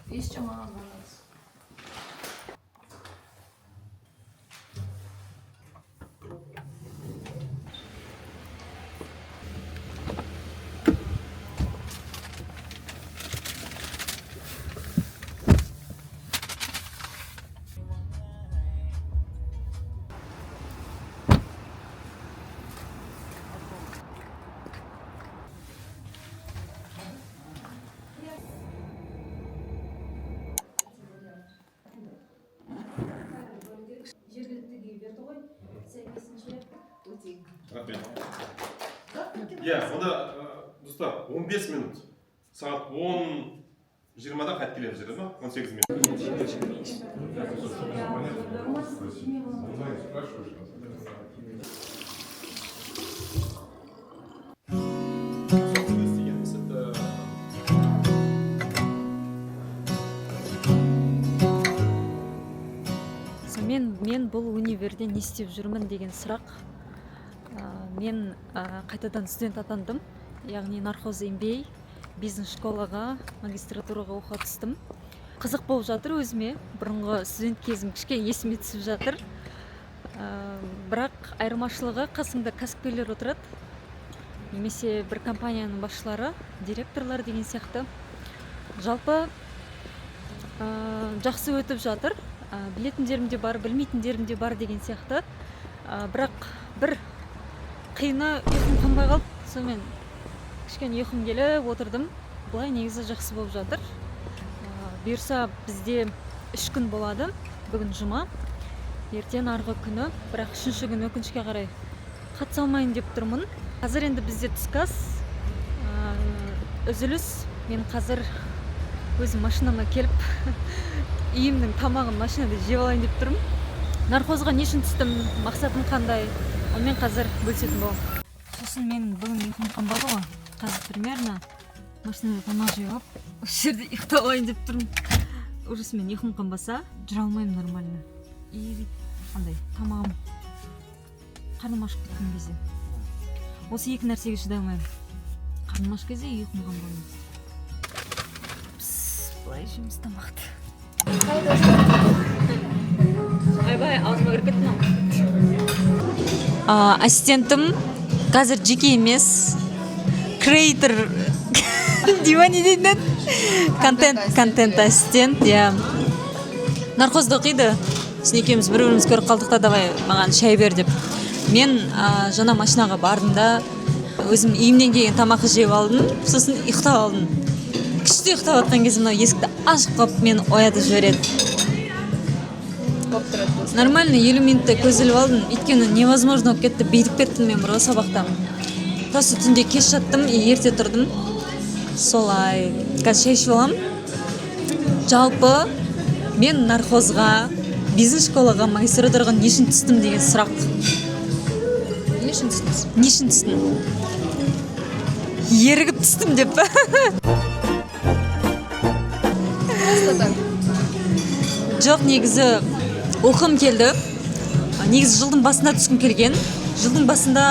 Еще мало нас. Иә, онда достар 15 минут. Сағат 10:20-да қайтып келеміз деді ма? 18 минут. Мен бұл универде не істеп жүрмін деген сұрақ. Мен қайтадан студент атандым, яғни нархоз MBA бизнес школаға, магистратураға оқуға түстім. Қызық болып жатыр өзіме, бұрынғы студент кезім кішкене есіме түсіп жатыр. Бірақ айырмашылығы қасыңда кәсіпкерлер отырады, немесе бір компанияның басшылары, директорлар деген сияқты. Жалпы жақсы өтіп жатыр. Білетіндерім де бар, білмейтіндерім де бар деген сияқты. Бірақ бір қиыны ұйқым қанбай қалды. Сонымен кішкене ұйқым келіп отырдым. Бұлай негізі жақсы болып жатыр. Бұйырса бізде 3 күн болады. Бүгін жұма, ертең арғы күні, бірақ 3-ші күн өкінішке қарай қатыса алмайын деп тұрмын. Қазір енді бізде түскі ас, үзіліс. Мен қазір өзім машинама келіп үйімнің тамағын машинада жеп алайын деп тұрмын. Нархозға не үшін түстім, мақсатым қандай, онымен қазір бөлісетін боламын. Сосын мен бүгін ұйқым қанбады ғой. Қазір примерно машинада тамақ жеп алып, осы жерде ұйықтап алайын деп тұрмын. Уже мен ұйқым қанбаса, жүре алмаймын нормально. И андай тамағым қарным ашып кеткен кезде. Осы екі нәрсеге шыдай алмаймын. Қарным ашқан кезде ұйқым қанбайды. Былай жейміз тамақты. Айбай, аузыма кіріп кетті мынау. Ассистентім қазір жеке емес, креатор дейма не дейтін? Контент ассистент, иә. Нархозда оқиды. Сен екеуміз бір-біріміз көріп қалдық та, давай маған шай бер деп. Мен жаңа машинаға бардым да, өзім үйімнен келген тамақты жеп алдым, сосын ұйықтап алдым. Күшті ұйықтап атқан кезде мынау есікті ашып қалып мені оятып жібереді. Нормально 50 минутта көз іліп алдым, өйткені невозможно болып кетті, бейдіп кеттім мен бұрғы сабақта. Просто түнде кеш жаттым, ерте тұрдым. Солай, қазір шай ішіп аламын. Жалпы мен нархозға, бизнес школаға, магистратураға не үшін түстім деген сұрақ. Не үшін түстіңіз? Не үшін түстім? Ерігіп түстім деп. Жоқ, негізі оқым келді. Негізі жылдың басында түскім келген. Жылдың басында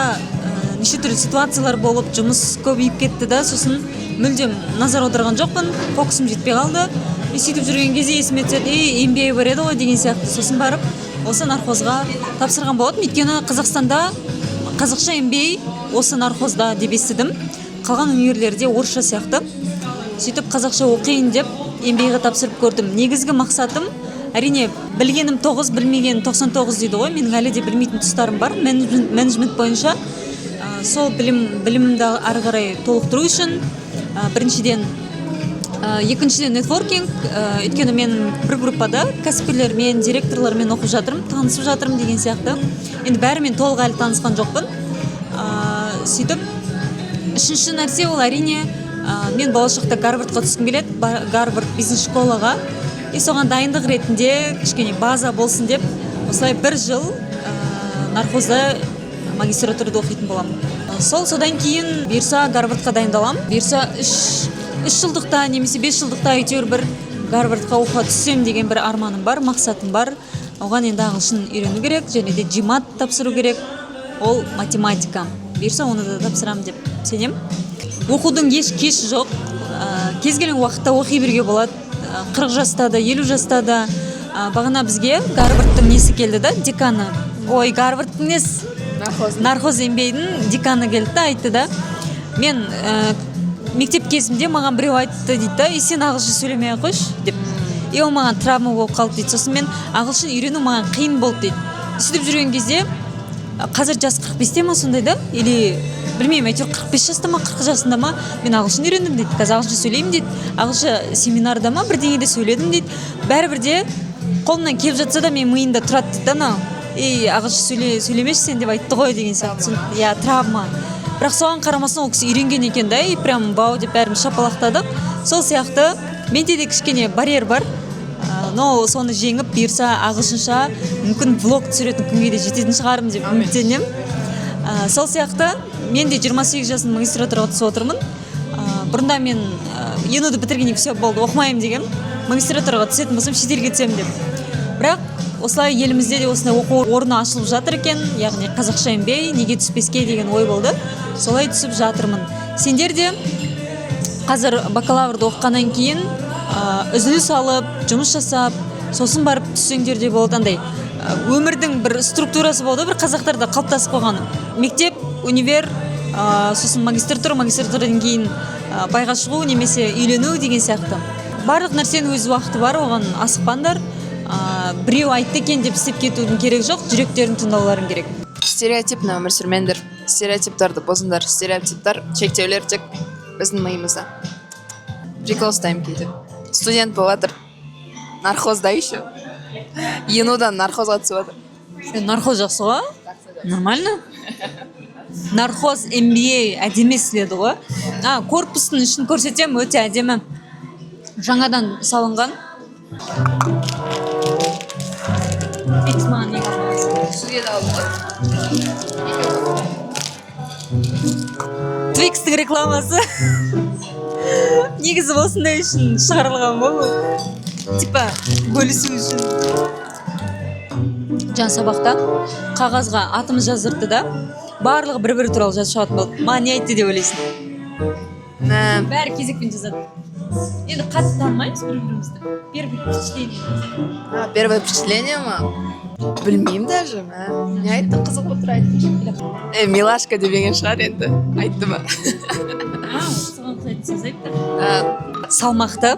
неше түрлі ситуациялар болып, жұмыс көбейіп кетті да, сосын мүлдем назар аударған жоқпын, фокусым жетпей қалды. Сөйтіп жүрген кезде есіме түседі, MBA бар еді ғой деген сияқты. Сосын барып, осы нархозға тапсырған болатын. Өйткені Қазақстанда қазақша MBA осы нархозда деп естідім. Қалған университеттерде орысша сияқты. Сөйтіп қазақша оқиын деп MBA-ға тапсырып көрдім. Негізгі мақсатым, әрине, білгенім 9, білмегенім 99 дейді ғой. Менің әлі де білмейтін тұстарым бар. Менеджмент бойынша сол білімімді ары қарай толықтыру үшін, біріншіден, екіншіден нетворкинг, өйткені мен бір группада кәсіпкерлермен, директорлармен оқып жатырмын, танысып жатырмын деген сияқты. Енді бәрімен толық әлі танысқан жоқпын. Сөйтіп, үшінші нәрсе ол әрине, мен болашақта Гарвардқа түскім келеді, Гарвард бизнес школаға. Соған дайындық ретінде кішкене база болсын деп, осылай бір жыл нархозда магистратурада оқитын боламын. Содан кейін бұйырса Гарвардқа дайындалам. Бұйырса 3 жылдықта немесе 5 жылдықта әйтеуір бір Гарвардқа оқуға түссем деген бір арманым бар, мақсатым бар. Оған енді ағылшын үйрену керек, және де GMAT тапсыру керек. Ол математика. Бұйырса оны да тапсырам деп сенем. Оқудың еш кеш жоқ. кез келген уақытта оқи беруге болады. 40 жаста да, 50 жаста да. Бағана бізге Гарвардтың несі келді да, деканы. Ой, Гарвардтың несі? Нархоз еңбегінің деканы келді да, айтты да. Мен мектеп кезімде маған біреу айтты дейді да, сен ағылшын сөйлемей қойшы деп. Ол маған травма болып қалды дейді. Сосын мен ағылшын үйрену маған қиын болды дейді. Сөйтіп жүрген кезде қазір жас 45-те ма сондай да, или білмеймін, әйтеуір 45 жаста ма 40 жасында ма мен ағылшын үйрендім дейді. Қазір ағылшын сөйлеймін дейді. ағылшын семинарда ма бірдеңеде сөйледім дейді. Бәрібір де қолымнан келіп жатса да мен миымда тұрады дейді да, ағылшын сөйлемеші сен деп айтты ғой деген сияқты. Я травма. Бірақ соған қарамастан ол кісі үйренген екен да, и прям бау деп бәріміз шапалақтадық. Сол сияқты менде де кішкене барьер бар. Но соны жеңіп бұйырса ағылшынша мүмкін влог түсіретін күнге де жететін шығармын деп үміттенемін. Сол сияқты мен де 28 жасында магистратураға түсіп отырмын. Бұрында мен ЕНУ-ды бітіргеннен все болды, оқымаймын деген. Магистратураға түсетін болсам шетелге түсемін деп. Бірақ осылай елімізде де осындай оқу орны ашылып жатыр екен, яғни қазақша MBA неге түспеске деген ой болды. Солай түсіп жатырмын. Сендер де қазір бакалаврды оқығаннан кейін үзіліс алып, жұмыс жасап, сосын барып түссеңдер де болады. Андай өмірдің бір структурасы болды, бір қазақтарда қалыптасып қойған. Мектеп, универ, сосын магистратурадан кейін байға шығу немесе үйлену деген сияқты. Барлық нәрсенің өз уақыты бар, оған асықпаңдар. Біреу айтты екен деп істеп кетудің керек жоқ, жүректерін тыңдауларың керек. Стереотипно өмір сүрмеңдер. Стереотиптарды бұзыңдар. Стереотиптар шектеулер тек біздің миымызда. Прикол ұстаймын кейде. Студент болып жатыр. Нархозда еще. ЕНУ-дан нархозға түсіп жатыр. Сен нархоз жақсы ғой? Нормально? Нархоз MBA әдемі істеледі ғой. Корпустың ішін көрсетем, өте әдемі. Жаңадан салынған. Твикстің рекламасы. Негізі осындай үшін шығарылған бұл. Типа бөлісу үшін. Жан сабақта қағазға атымыз жаздырды да, барлығы бір-бірі туралы жазып шығатын болды. Маған не айтты деп ойлайсың? Бәрі кезекпен жазады. Енді қатты танымаймыз бір-бірімізді. Первое впечатление. Первое впечатление ма? Білмеймін даже. Не айтты, қызық отыр айтты. Милашка демеген шығар енді. Айтты ма? Соған құлайды сөз айтты. Салмақты,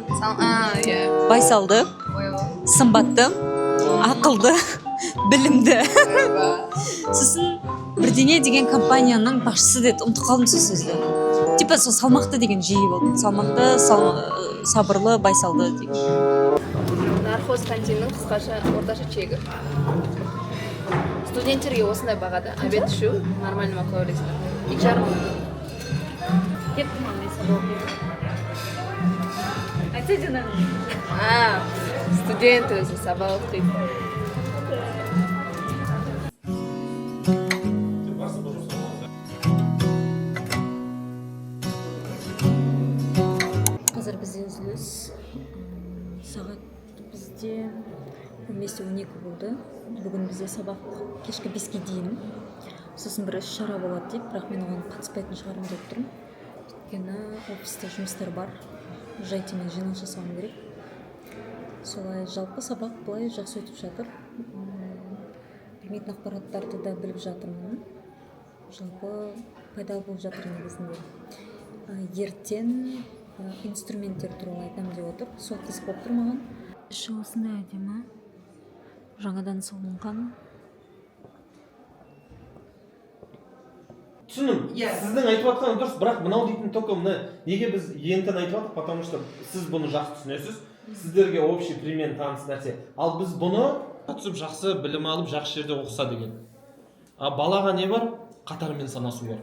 байсалды, сымбатты, ақылды, білімді. Сосын бірдеңе деген компанияның басшысы деді, ұмытып қалдым сол сөзді. Типа сол салмақты деген жиі болды. Салмақты, сабырлы, байсалды деген. Нархоз кантиннің қысқаша орташа чегі. Студенттерге осындай бағада обед ішу нормально ма ойлайсыңдар? 2,5 мың. Кеттім андай сабақ. Айтса жаңағы. Студент өзі сабақ оқиды. Қазір бізде үзіліс. Сағат бізде 15-12 болды. Бүгін бізде сабақ кешкі 5-ке дейін. Сосын бір іс-шара болады деп, бірақ мен оған қатыспайтын шығармын деп тұрмын. Өйткені офисте жұмыстар бар. Жайтымен жиналыс жасауым керек. Солай жалпы сабақ былай жақсы өтіп жатыр. Білмейтін ақпараттарды да біліп жатырмын. Жалпы пайдалы болып жатыр негізінде. Ертең инструменттер туралы айтамын деп отыр. Сол қызық болып тұр маған. Іші осындай әдемі. Жаңадан салынған. Түсінім, сіздің айтып жатқан дұрыс, бірақ мынау дейтін только мына неге біз ентін айтып жатық, потому что сіз бұны жақсы түсінесіз, сіздерге общий пример таныс нәрсе. Ал біз бұны түсіп жақсы білім алып, жақсы жерде оқыса деген. Балаға не бар? Қатармен санасу бар.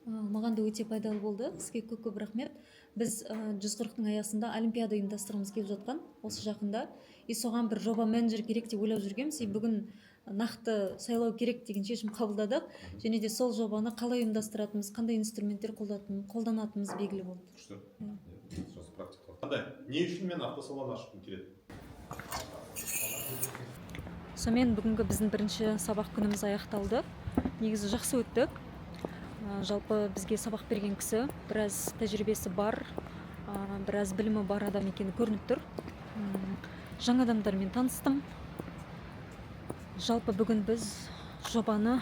Маған да өте пайдалы болды. Сізге көп рахмет. Біз 140-тың аясында олимпиада ұйымдастырғымыз келіп жатқан осы жақында. Соған бір жоба менеджер керек деп ойлап жүргенбіз. Бүгін нақты сайлау керек деген шешім қабылдадық. Және де сол жобаны қалай ұйымдастыратынымыз, қандай инструменттер қолданатынымыз белгілі болды. Не үшін мен автосалон ашқым келеді? Сонымен бүгінгі біздің бірінші сабақ күніміз аяқталды. негізі жақсы өтті. Жалпы бізге сабақ берген кісі біраз тәжірибесі бар, біраз білімі бар адам екені көрініп тұр. Жаңа адамдармен таныстым. Жалпы бүгін біз жобаны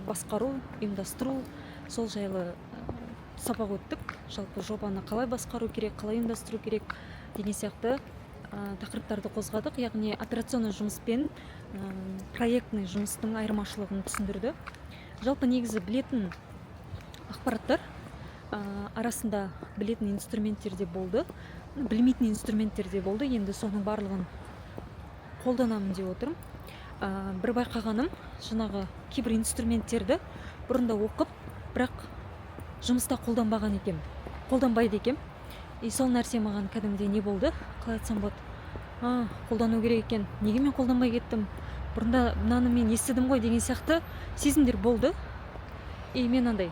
басқару, ұйымдастыру, сол жайлы сабақ өттік. Жалпы жобаны қалай басқару керек, қалай ұйымдастыру керек деген сияқты тақырыптарды қозғадық. Яғни операционный жұмыс пен проектный жұмыстың айырмашылығын түсіндірді. Жалпы негізі білетін ақпараттар арасында білетін инструменттер де болды, білмейтін инструменттер де болды. Енді соның барлығын қолданамын деп отырмын. Бір байқағаным, жаңағы кейбір инструменттерді бұрында оқып, бірақ жұмыста қолданбайды екем. И сол нәрсе маған кәдімгідей не болды? Қалай айтсам болады? Қолдану керек екен. Неге мен қолданбай кеттім? Бұрында мынаны мен естідім ғой деген сияқты сезімдер болды. И мен андай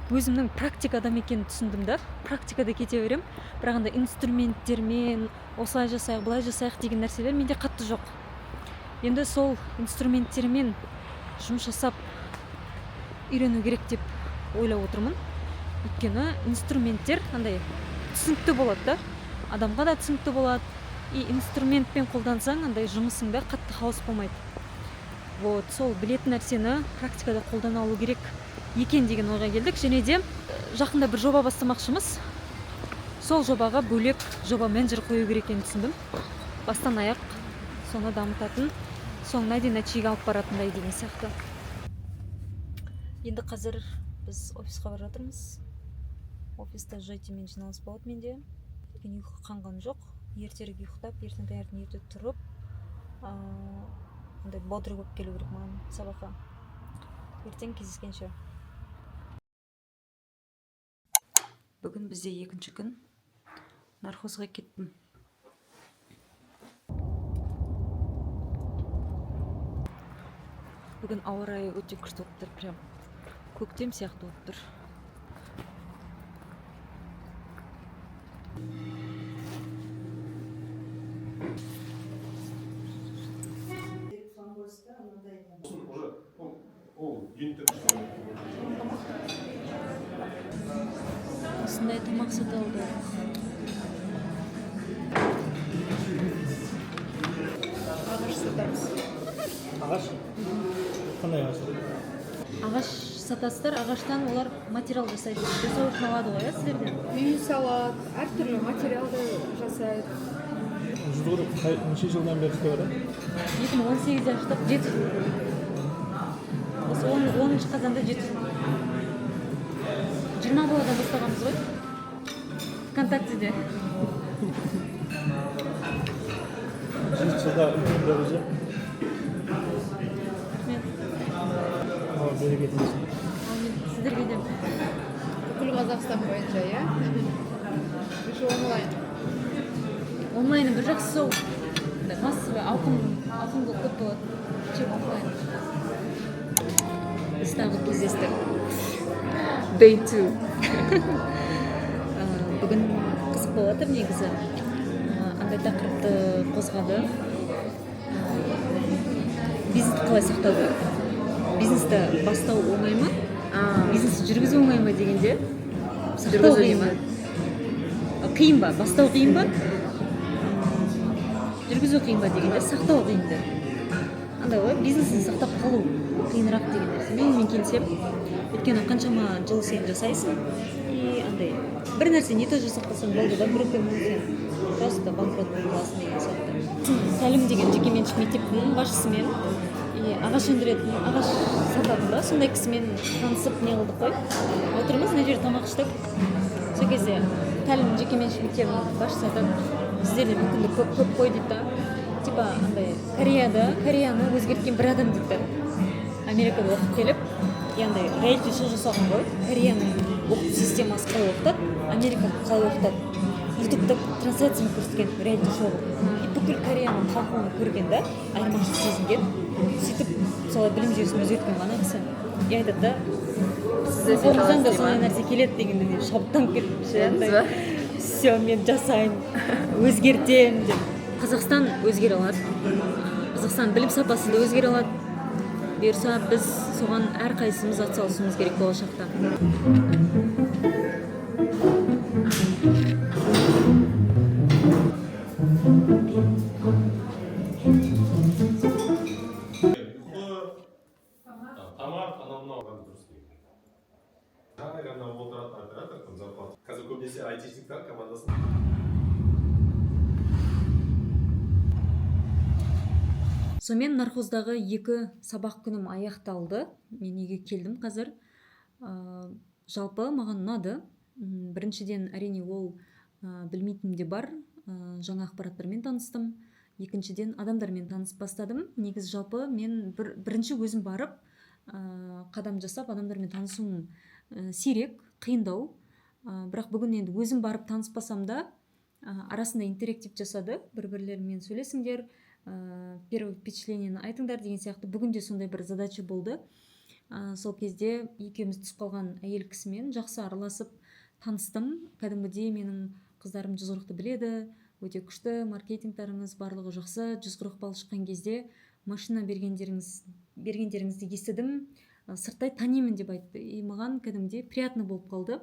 өзімнің практик адам екенін түсіндім да. Практикада кете берем. Бірақ андай инструменттермен осылай жасайық, былай жасайық деген нәрселер менде қатты жоқ. Енді сол инструменттермен жұмыс жасап үйрену керек деп ойлап отырмын. Өйткені инструменттер андай түсінікті болады да, адамға да түсінікті болады. И инструментпен қолдансаң андай жұмысыңда қатты хаос болмайды. Вот, сол білетін нәрсені практикада қолдана алу керек екен деген ойға келдік. Және де жақында бір жоба бастамақшымыз. Сол жобаға бөлек жоба менеджер қою керек екенін түсіндім. Бастан аяқ соны дамытатын, соңына дейін нәтижеге алып баратындай деген сияқты. Енді қазір біз офисқа бара жатырмыз. Офиста жайтымен жиналыс болады менде. Өйткені ұйқы қанған жоқ. Ертерек ұйықтап, ертең таңертең ерте тұрып, андай бодыр болып келу керек маған сабаққа. Ертең кездескенше. Бүгін бізде екінші күн. Нархозға кеттім. Бүгін ауа райы өте күшті болып тұр, прям көктем сияқты болып тұр. Осындай тамақ сатылды. Ағаш сатамыз. Ағаш? Қандай ағаш? Ағаш сатасыздар, ағаштан олар материал жасайды. Сол үшін алады ғой, сіздерден? Үй салады, әртүрлі материалды жасайды. Неше жылдан бері істеп жатыр? 2018-де аштық, 7 жыл. Осы 10 қазанда 7 жыл. 20 баладан бастағанбыз ғой. ВКонтактеде. 7 жылда үлкен дәреже. Берекет болсын. Сіздерге де. Бүкіл Қазақстан бойынша, иә? Еще онлайн. Онлайны бір жақсы сол. Массовый ауқымды көп болады. Чем офлайн. Біз тағы кездестік. Day 2. Бүгін қызық болады негізі. Андай тақырыпты қозғады. Бизнесті қалай сақтау керек? Бизнесті бастау оңай ма? Бизнесті жүргізу оңай ма дегенде? Сақтау қиын ба? Қиын ба? Бастау қиын ба? Жүргізу қиын ба дегенде сақтау қиынды. Андай ғой, бизнесін сақтап қалу қиынырақ деген нәрсе. Мен келісем. Өйткені қаншама жыл сен жасайсың. И андай бір нәрсе не то жасап қалсаң болды да, бір күн сен просто банкрот болып қаласың деген сияқты. Тәлім деген жекеменшік мектептің басшысымен ағаш өндіретін, ағаш сататын да, сондай кісімен танысып не қылдық қой. Отырмыз, мына жерде тамақ іштік. Сол кезде тәлім жекеменшік мектебінің басшысы айтады, сіздерде мүмкіндік көп қой дейді да. Типа андай Кореяны өзгерткен бір адам дейді. Америкада оқып келіп, андай реалити шоу жасаған ғой. Кореяның оқыту системасы қалай оқытады, Америка қалай оқытады. ютубта трансляцияны көрсеткен реалити шоу. И бүкіл Кореяның халқын көрген да, айырмашылық сезінген. Сөйтіп солай білім жүйесін өзгерткен ғана кісі. И айтады да, қолыңыздан да сондай нәрсе келеді дегенде шабыттанып кетіпші. Все, мен жасайын, өзгертем деп. Қазақстан өзгере алады. Қазақстан білім сапасы да өзгере алады. бұйырса біз соған әрқайсымыз атсалысуымыз керек болашақта. Тамақ, анау мынау дұрыс дейді. Ана отыратын оператор там зарплата. Қазір көбінесе айтишниктер командасын. Сонымен нархоздағы 2 сабақ күнім аяқталды. Мен үйге келдім қазір. Жалпы маған ұнады. Біріншіден әрине ол білмейтінім де бар. Жаңа ақпараттармен таныстым. Екіншіден адамдармен танысып бастадым. Негізі жалпы мен бірінші өзім барып қадам жасап адамдармен танысуым сирек, қиындау. Бірақ бүгін енді өзім барып таныспасам да арасында интерактив жасады. Бір-бірлерімен сөйлесіңдер, первое впечатлениені айтыңдар деген сияқты. Бүгін де сондай бір задача болды. Сол кезде екеуміз түсіп қалған әйел кісімен жақсы араласып таныстым. Кәдімгідей менің қыздарым 140-ты біледі, өте күшті, маркетингтарыңыз барлығы жақсы. 140 балл шыққан кезде машина бергендеріңізді естідім, сырттай танимын деп айтты. И маған кәдімгідей приятно болып қалды.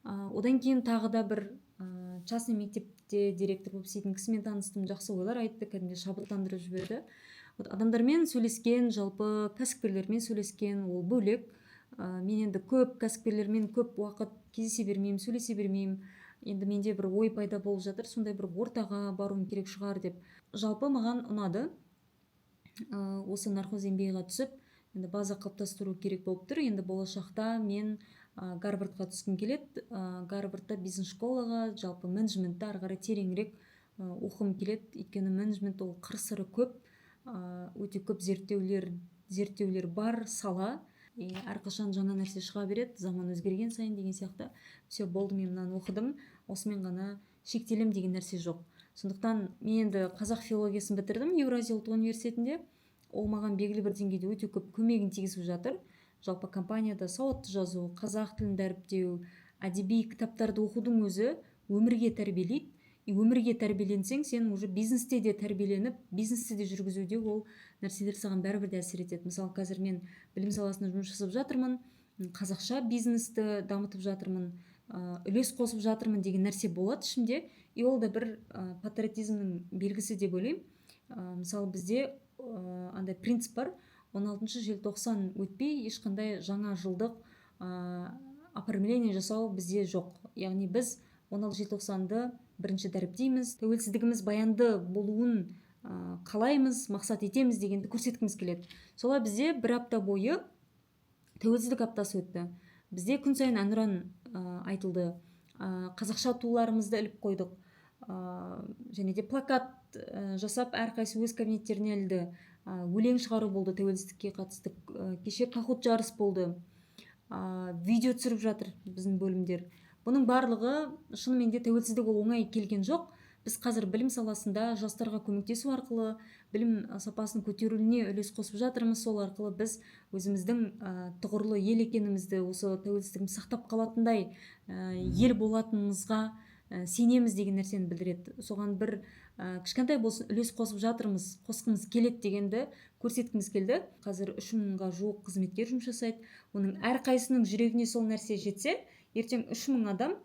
Одан кейін тағы да бір частный мектепте директор болып істейтін кісімен таныстым, жақсы ойлар айтты, кәдімгідей шабыттандырып жіберді. Адамдармен сөйлескен, жалпы кәсіпкерлермен сөйлескен, ол бөлек. Мен енді көп кәсіпкерлермен көп уақыт кездесе бермеймін, сөйлесе бермеймін. Енді менде бір ой пайда болып жатыр, сондай бір ортаға баруым керек шығар деп. Жалпы маған ұнады. Осы нархоз MBA-ға түсіп, енді база қалыптастыру керек болып тұр. Енді болашақта мен Гарвардқа түскім келеді. Гарвардта бизнес школаға, жалпы менеджментті ары қарай тереңірек оқым келеді. Өйткені менеджмент ол қыр-сыры көп, өте көп зерттеулер бар сала. Әрқашан жаңа нәрсе шыға береді, заман өзгерген сайын деген сияқты. Все, болды, мен мынаны оқыдым, осымен ғана шектелем деген нәрсе жоқ. Сондықтан мен енді қазақ филологиясын бітірдім Еуразия ұлттық университетінде. Ол маған белгілі бір деңгейде өте көп көмегін тигізіп жатыр. Жалпы компанияда сауатты жазу, қазақ тілін дәріптеу, әдеби кітаптарды оқудың өзі өмірге тәрбиелейді. Өмірге тәрбиеленсең, сен уже бизнесте де тәрбиеленіп, бизнесте де жүргізуде ол нәрселер саған бәрібір де әсер етеді. Мысалы, қазір мен білім саласында жұмыс жасап жатырмын, қазақша бизнесті дамытып жатырмын, үлес қосып жатырмын деген нәрсе болады ішімде. И ол да бір патриотизмнің белгісі деп ойлаймын. Мысалы, бізде андай принцип бар, 16 желтоқсан өтпей ешқандай жаңа жылдық оформление жасау бізде жоқ. Яғни біз 16 желтоқсанды бірінші дәріптейміз, тәуелсіздігіміз баянды болуын қалаймыз, мақсат етеміз дегенді көрсеткіміз келеді. Солай бізде бір апта бойы тәуелсіздік аптасы өтті. Бізде күн сайын әнұран айтылды, қазақша туларымызды іліп қойдық, және де плакат жасап әрқайсы өз кабинеттеріне ілді, өлең шығару болды, тәуелсіздікке қатысты, кеше кахут жарыс болды, видео түсіріп жатыр біздің бөлімдер. Бұның барлығы шынымен де тәуелсіздік ол оңай келген жоқ. Біз қазір білім саласында жастарға көмектесу арқылы, білім сапасын көтеруіне үлес қосып жатырмыз. Сол арқылы біз өзіміздің тұғырлы ел екенімізді, осы тәуелсіздігіміз сақтап қалатындай ел болатынымызға сенеміз деген нәрсені білдіреді. Соған бір кішкентай болсын үлес қосып жатырмыз, қосқымыз келеді дегенді көрсеткіміз келді. Қазір 3000-ға жуық қызметкер жұмыс жасайды. Оның әрқайсының жүрегіне сол нәрсе жетсе, ертең 3000 адам,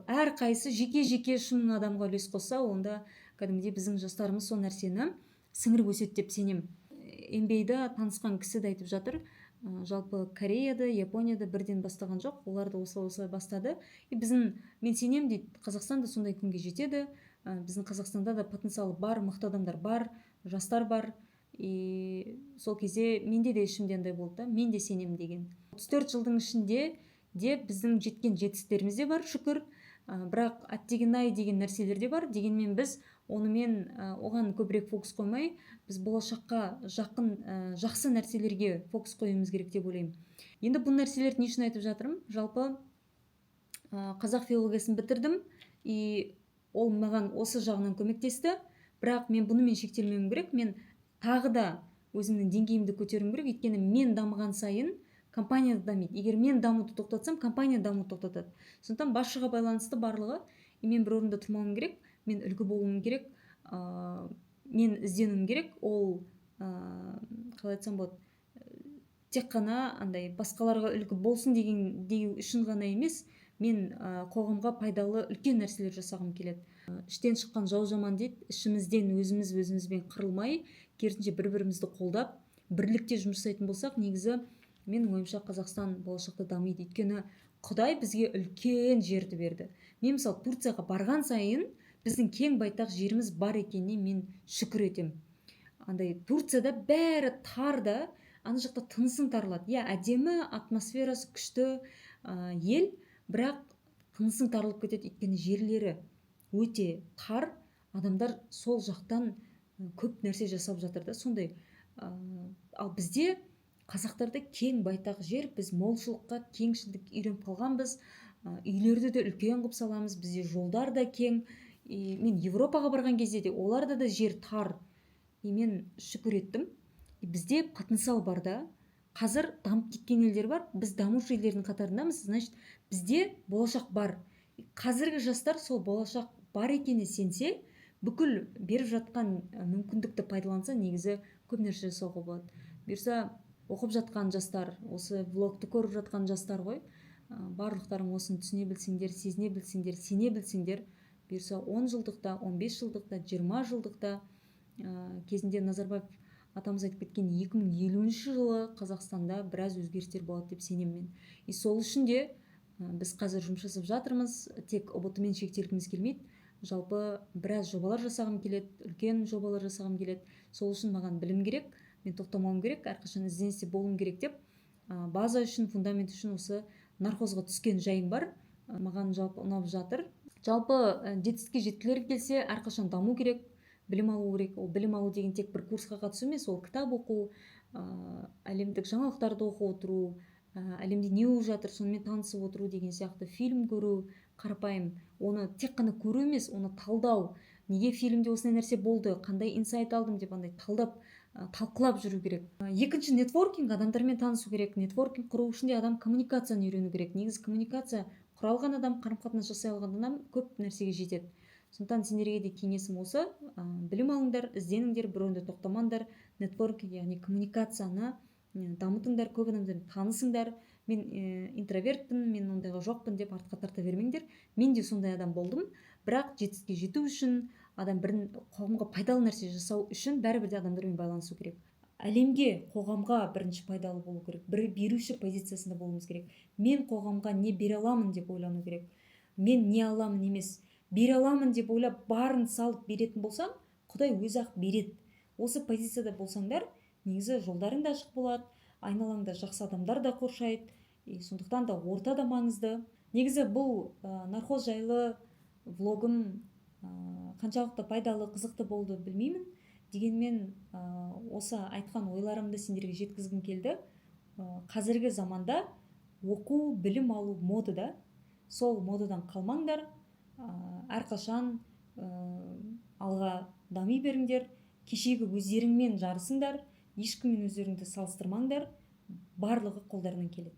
әрқайсы жеке-жеке 3000 адамға үлес қосса, онда кәдімгідей біздің жастарымыз сол нәрсені сіңіріп өседі деп сенем. MBA-да танысқан кісі де айтып жатыр, жалпы Кореяда, Японияда бірден бастаған жоқ, олар да осылай бастады. Мен сенем дейді, Қазақстан да сондай күнге жетеді. Біздің Қазақстанда да потенциалы бар, мықты адамдар бар, жастар бар. Сол кезде менде де ішімде андай болды, мен де сенем деген. 34 жылдың ішінде де біздің жеткен жетістіктеріміз де бар, шүкір. Бірақ аттеген-ай деген нәрселер де бар. Дегенмен біз оған көбірек фокус қоймай, біз болашаққа жақын жақсы нәрселерге фокус қоюымыз керек деп ойлаймын. Енді бұл нәрселерді не үшін айтып жатырмын? Жалпы қазақ филологиясын бітірдім, и ол маған осы жағынан көмектесті. Бірақ мен бұнымен шектелмеуім керек. Мен тағы да өзімнің деңгейімді көтеруім керек. Өйткені мен дамыған сайын компания дамиды. Егер мен дамуды тоқтатсам, компания дамуды тоқтатады. Сондықтан басшыға байланысты барлығы. Мен бір орында тұрмауым керек, мен үлгі болуым керек, мен ізденуім керек. Ол қалай айтсам болады, тек қана андай басқаларға үлгі болсын деу үшін ғана емес, мен қоғамға пайдалы үлкен нәрселер жасағым келеді. Іштен шыққан жау жаман дейді, ішімізден өзімізбен қырылмай, керісінше бір-бірімізді қолдап, бірлікте жұмыс жасайтын болсақ, негізі менің ойымша Қазақстан болашақта дамиды. Өйткені Құдай бізге үлкен жерді берді. Мен мысалы Турцияға барған сайын біздің кең байтақ жеріміз бар екеніне мен шүкір етем. Андай Турцияда бәрі тар да, ана жақта тынысың тарылады. Иә, әдемі, атмосферасы күшті ел, бірақ тынысың тарылып кетеді, өйткені жерлері өте тар, адамдар сол жақтан көп нәрсе жасап жатыр да, сондай. Ал бізде қазақтарда кең байтақ жер, біз молшылыққа, кеңшілдік үйреніп қалғанбыз, үйлерді де үлкен қылып саламыз, бізде жолдар да кең. Мен Европаға барған кезде де оларда да жер тар. Мен шүкір еттім. Бізде потенциал бар да. Қазір дамып кеткен елдер бар, біз дамушы елдердің қатарындамыз, значит, бізде болашақ бар. Қазіргі жастар сол болашақ бар екеніне сенсе, бүкіл беріп жатқан мүмкіндікті пайдаланса, негізі көп нәрсе жасауға болады. Бұйырса, оқып жатқан жастар, осы влогты көріп жатқан жастар ғой, барлықтарың осыны түсіне білсеңдер, сезіне білсеңдер, сене білсеңдер, бұйырса 10 жылдықта, 15 жылдықта, 20 жылдықта, кезінде Назарбаев атамыз айтып кеткен 2050 жылы Қазақстанда біраз өзгерістер болады деп сенемін мен. Сол үшін де біз қазір жұмыс жасап жатырмыз, тек ұбт-мен шектелгіміз келмейді. Жалпы біраз жобалар жасағым келеді, үлкен жобалар жасағым келеді. Сол үшін маған білім керек, мен тоқтамауым керек, әрқашан ізденісте болуым керек деп, база үшін, фундамент үшін осы нархозға түскен жайым бар. Маған жалпы ұнап жатыр. Жалпы жетістікке жеткілер келсе, әрқашан даму керек, білім алу керек. Ол білім алу деген тек бір курсқа қатысу емес, ол кітап оқу, әлемдік жаңалықтарды оқу отыру, әлемде не болып жатыр, сонымен танысып отыру деген сияқты, фильм көру, қарапайым, оны тек қана көру емес, оны талдау. Неге фильмде осындай нәрсе болды, қандай инсайт алдым деп андай талдап, талқылап жүру керек. Екінші, нетворкинг, адамдармен танысу керек. Нетворкинг құру үшін де адам коммуникацияны үйрену керек. Негізі коммуникация құра алған адам, қарым-қатынас жасай алған адам көп нәрсеге жетеді. Сондықтан сендерге де кеңесім осы, білім алыңдар, ізденіңдер, бір орында тоқтамаңдар, нетворкинг, яғни коммуникацияны дамытыңдар, көп адамдармен танысыңдар. Мен интровертпін, мен ондайға жоқпын деп артқа тарта бермеңдер. Мен де сондай адам болдым, бірақ жетістікке жету үшін, адам қоғамға пайдалы нәрсе жасау үшін бәрібір де адамдармен байланысу керек. Әлемге, қоғамға бірінші пайдалы болу керек, бір беруші позициясында болуымыз керек. Мен қоғамға не бере аламын деп ойлану керек. Мен не аламын емес, бере аламын деп ойлап барын салып беретін болсам, Құдай өзі-ақ береді. Осы позицияда болсаңдар, негізі жолдарың да ашық болады, айналаңда жақсы адамдар да қоршайды, сондықтан да орта да маңызды. Негізі бұл нархоз жайлы влогым қаншалықты пайдалы, қызықты болды білмеймін. Дегенмен осы айтқан ойларымды сендерге жеткізгім келді. Қазіргі заманда оқу, білім алу модада. Сол модадан қалмаңдар, әрқашан алға дами беріңдер, кешегі өздеріңмен жарысыңдар, ешкіммен өздеріңді салыстырмаңдар, барлығы қолдарынан келеді.